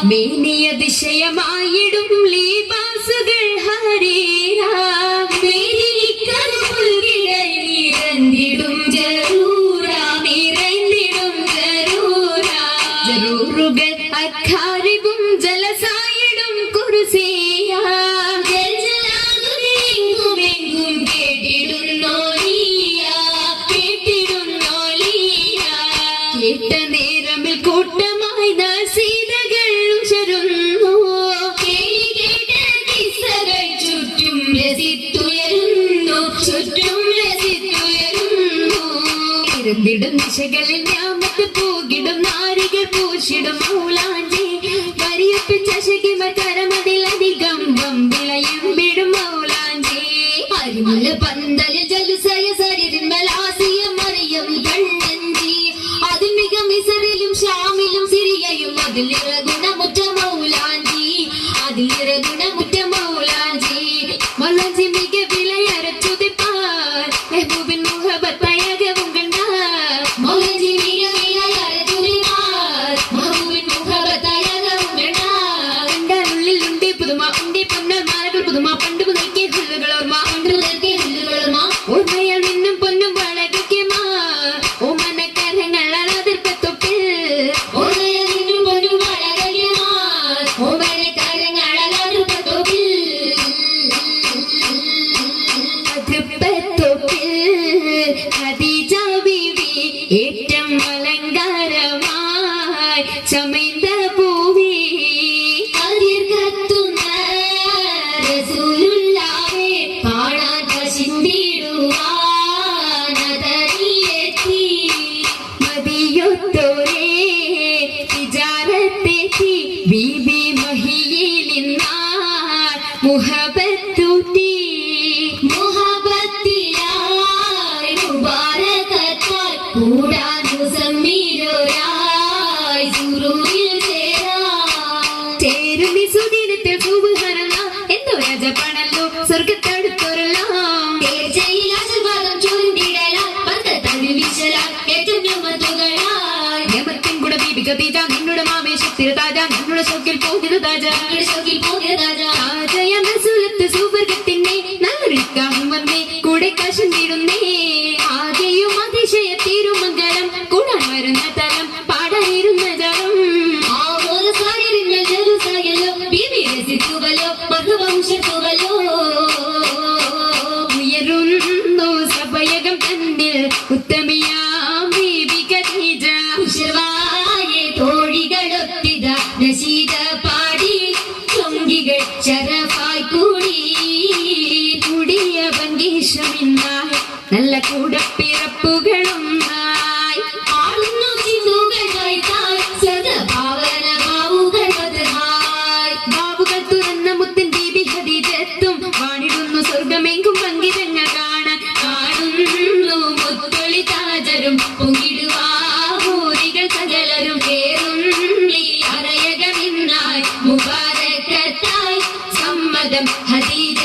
mania ദിശയമായിടും ലീബാസുകൾ ഹരീരാ നിറഞ്ഞിടും ജറൂരാ നിറഞ്ഞിടും ജറൂരാ ജറൂറുകൾ അഖാരിബും ജലസായിടും കുർസിയാ ജൽജലാലുമെങ്കുമെങ്കും കേട്ടിടുന്നോലിയാ കേട്ടിടുന്നോലിയാ കേട്ട നേരമിൽ കൂട്ടമായി നസീതകൾ ഉശരുന്നു കേട്ട കിസ്സകൾ ചുറ്റും രസിത്തുയരുന്നു ചുറ്റും രസിത്തുയരുന്നു ഇരുന്നിടും ദിശകളിൽ ഞാമത്ത് പൂകിടും നാരികൾ പൂശിടും മൗലാഞ്ചി വരിയപ്പിച്ച ശകിമകരമതിലധികം വമ്പിളയും വിടും മൗലാഞ്ചി അരിമല പന്തലിൽ ജലുസയ സരിമലാസിയ മറിയം കണ്ണഞ്ചി അതിൽ മിക മിസറിലും ഷാമിലും സിറിയയും അതിലിറ ഗുണമുറ്റ മൗലാഞ്ചി അതിലിറ ഗുണമുറ്റ മൗലാഞ്ചി മൗലാഞ്ചി മിക വിലയരച്ചുതിപ്പാർ മെഹബൂബിൻ മുഹബത്തയകവും കണ്ടാർ മൗലാഞ്ചി മിക വിലയരച്ചുതിപ്പാർ മെഹബൂബിൻ മുഹബത്തയകവും കണ്ടാർ കണ്ടാലുള്ളിൽ ഉണ്ടി പുതുമ ഉണ്ടി പൊന്നൽ മാലകൾ പുതുമ പണ്ട് മുതൽക്കേ ഹുല്ലുകളോർമ്മ പണ്ട് മുതൽക്കേ ഹുല്ലുകളോർമ്മ ഓർമ്മയാൽ നിന്നും പൊന്നും വളകിക്കുമാ ഓമനക്കരങ്ങൾ അളതിർപ്പത്തൊപ്പിൽ ഓർമ്മയാൽ നിന്നും പൊന്നും വളകിക്കുമാ ഓമനക്കരങ്ങൾ അളതിർപ്പത്തൊപ്പിൽ അതിർപ്പത്തൊപ്പിൽ ഖദീജ ബീവി ഏറ്റം അലങ്കാരമായി ചമൈന്ത പൂവി അതിർക്കത്തുന്ന റസൂലുള്ളാഹേ പാടാൻ വശിന്തിടുവാൻ അതറിയെത്തി മദിയൊത്തോരേ തിജാറത്തെത്തി ബീബി മഹിയിലിന്നാൾ മുഹബത്തൂട്ടി മുഹബത്തിലായി മുബാരകത്താൽ കൂടാൻ മുസമ്മിലോരായി സുറൂരിൽ ചേരുമി സുദിനത്തിൽ സുബ്ഹാനല്ലാഹ് എന്തോ രാജപ്പാണല്ലോ സ്വർഗത്തടുത്തൊരല്ലാം തീർച്ചയിൽ ആശീർവാദം ചൊല്ലിടലാൽ ബർക്കത്തതിൽ വീശലാൽ ഏറ്റവും ഞമത്തുകളായി ഞമത്തിൻ കൂടെ ബീബി ഖദീജ നിന്നുടെ മാമേശത്തിൽ താജ നിന്നുടെ ഷൗക്കിൽ പോകിയത് താജ നിന്നുടെ ഷൗക്കിൽ പോകിയത് താജ താജയം റസൂലത്ത് സുവർഗത്തിന്നെ നല്ലൊരു ഇക്കാഹും വന്നേ കൂടെ കശുന്നിടുന്നേ ആകെയും അതിശയ തിരുമംഗലം കൂടാൻ വരുന്ന തലം പാടാനിരുന്ന ജലം ഉയരുന്നു സഭയകം തന്നിൽ ഉത്തമിയാം ബീബി ഖദീജ ഉശവായെ തോഴികളൊത്തിത നശീദ പാടി ചൊങ്കികൾ ശരഫായി കൂടി കൂടിയ ഭംഗീഷമിന്നായി നല്ല കൂടപ്പിറപ്പുകളൊന്നായി ആളുന്നു ചിന്തുകൾ വായിത്തായി സദഭാവന ബാവുകൾ വധഹായി ബാവുകൾ തുറന്ന മുത്തൻ ബീബി ഖദീജത്തും വാണിടുന്നു സ്വർഗമെങ്കും പങ്കിതങ്ങൾ കാണാൻ കാണുന്നു മുത്തൊളി താജരും പൊങ്കിടുവാഹൂരികൾ സകലരും കേറുന്നി അറയകമിന്നായി മുബാരക്കത്തായി സമ്മതം ഖദീജ